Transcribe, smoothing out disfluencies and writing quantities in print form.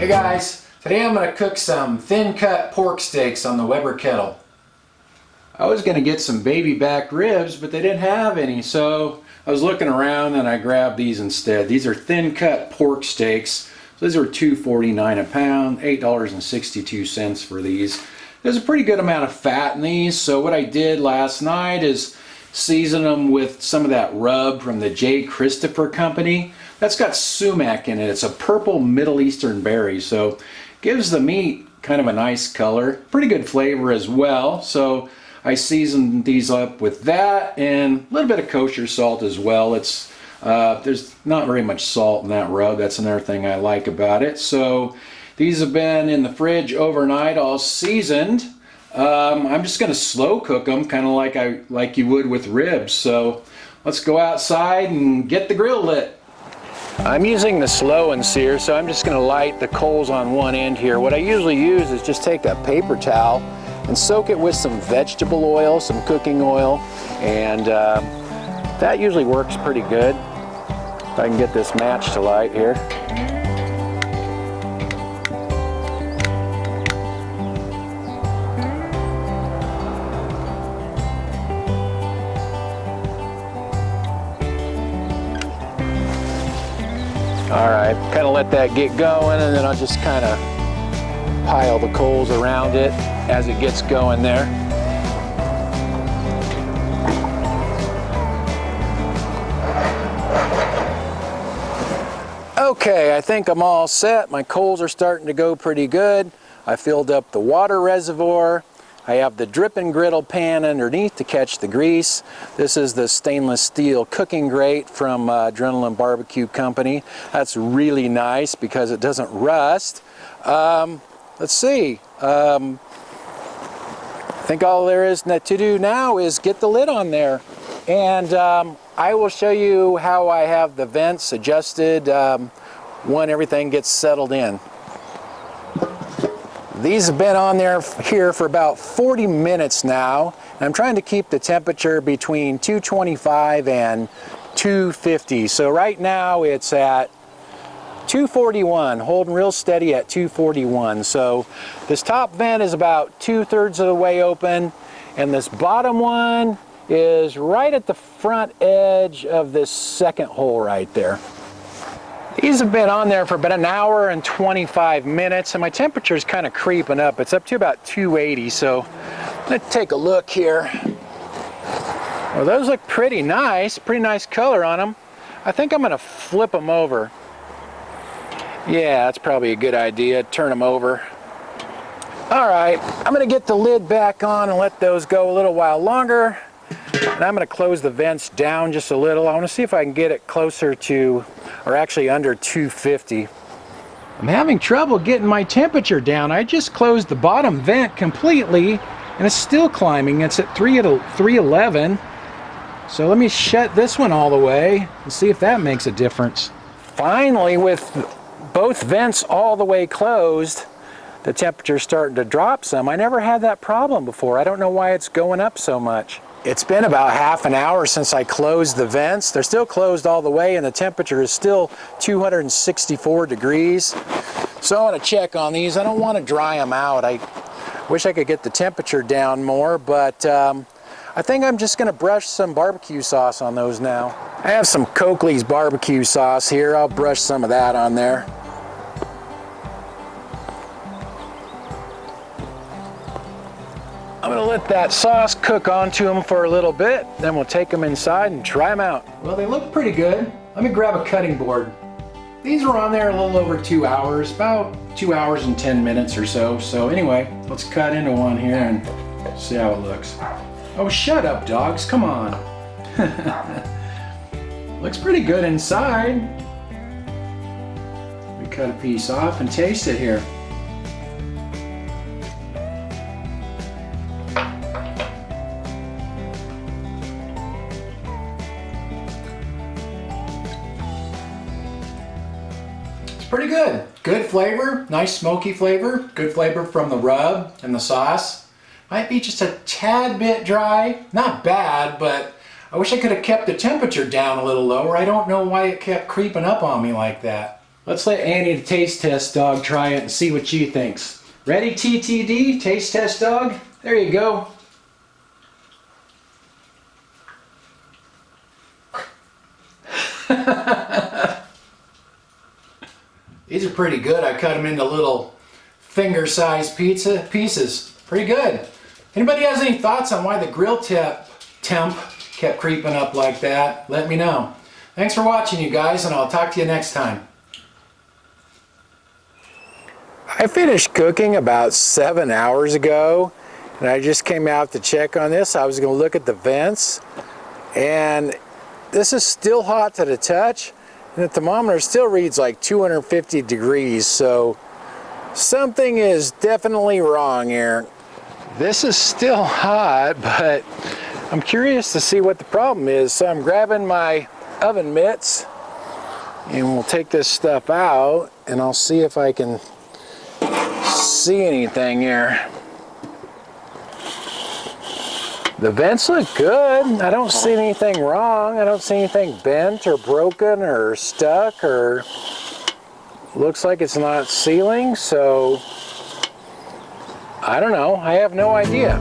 Hey guys, today I'm going to cook some thin cut pork steaks on the Weber kettle. I was going to get some baby back ribs, but they didn't have any, so I was looking around and I grabbed these instead. These are thin cut pork steaks. So these are $2.49 a pound, $8.62 for these. There's a pretty good amount of fat in these, so what I did last night is season them with some of that rub from the J. Christopher company. That's got sumac in it. It's a purple Middle Eastern berry, so gives the meat kind of a nice color. Pretty good flavor as well. So I seasoned these up with that and a little bit of kosher salt as well. It's there's not very much salt in that rub. That's another thing I like about it. So these have been in the fridge overnight, all seasoned. I'm just going to slow cook them, kind of like you would with ribs. So let's go outside and get the grill lit. I'm using the slow and sear, so I'm just going to light the coals on one end here. What I usually use is just take a paper towel and soak it with some vegetable oil, some cooking oil, and that usually works pretty good. If I can get this match to light here. Alright, kind of let that get going, and then I'll just kind of pile the coals around it as it gets going there. Okay, I think I'm all set. My coals are starting to go pretty good. I filled up the water reservoir. I have the dripping griddle pan underneath to catch the grease. This is the stainless steel cooking grate from Adrenaline Barbecue Company. That's really nice because it doesn't rust. Let's see. I think all there is to do now is get the lid on there. And I will show you how I have the vents adjusted when everything gets settled in. These have been on there here for about 40 minutes now, and I'm trying to keep the temperature between 225 and 250. So right now it's at 241, holding real steady at 241. So this top vent is about 2/3 of the way open, and this bottom one is right at the front edge of this second hole right there. These have been on there for about an hour and 25 minutes, and my temperature is kind of creeping up. It's up to about 280, so let's take a look here. Well, those look pretty nice color on them. I think I'm going to flip them over. Yeah, that's probably a good idea. Turn them over. All right, I'm going to get the lid back on and let those go a little while longer. And I'm going to close the vents down just a little. I want to see if I can get it closer to, or actually under 250. I'm having trouble getting my temperature down. I just closed the bottom vent completely and it's still climbing. It's at 311. So let me shut this one all the way and see if that makes a difference. Finally, with both vents all the way closed, the temperature's starting to drop some. I never had that problem before. I don't know why it's going up so much. It's been about half an hour since I closed the vents. They're still closed all the way and the temperature is still 264 degrees. So I want to check on these. I don't want to dry them out. I wish I could get the temperature down more, but I think I'm just going to brush some barbecue sauce on those now. I have some Coakley's barbecue sauce here. I'll brush some of that on there. I'm going to let that sauce cook onto them for a little bit, then we'll take them inside and try them out. Well, they look pretty good. Let me grab a cutting board. These were on there a little over 2 hours, about 2 hours and 10 minutes or so. So anyway, let's cut into one here and see how it looks. Oh, shut up, dogs. Come on. Looks pretty good inside. Let me cut a piece off and taste it here. Pretty good. Good flavor, nice smoky flavor, good flavor from the rub and the sauce. Might be just a tad bit dry, not bad, but I wish I could have kept the temperature down a little lower. I don't know why it kept creeping up on me like that. Let's let Annie, the taste test dog, try it and see what she thinks. Ready, TTD, taste test dog? There you go. These are pretty good. I cut them into little finger-sized pieces. Pretty good. Anybody has any thoughts on why the grill temp kept creeping up like that? Let me know. Thanks for watching, you guys, and I'll talk to you next time. I finished cooking about 7 hours ago, and I just came out to check on this. I was going to look at the vents, and this is still hot to the touch, and the thermometer still reads like 250 degrees, so something is definitely wrong here. This is still hot, but I'm curious to see what the problem is, so I'm grabbing my oven mitts, and we'll take this stuff out, and I'll see if I can see anything here. The vents look good. I don't see anything wrong. I don't see anything bent or broken or stuck, or looks like it's not sealing, so I don't know. I have no idea.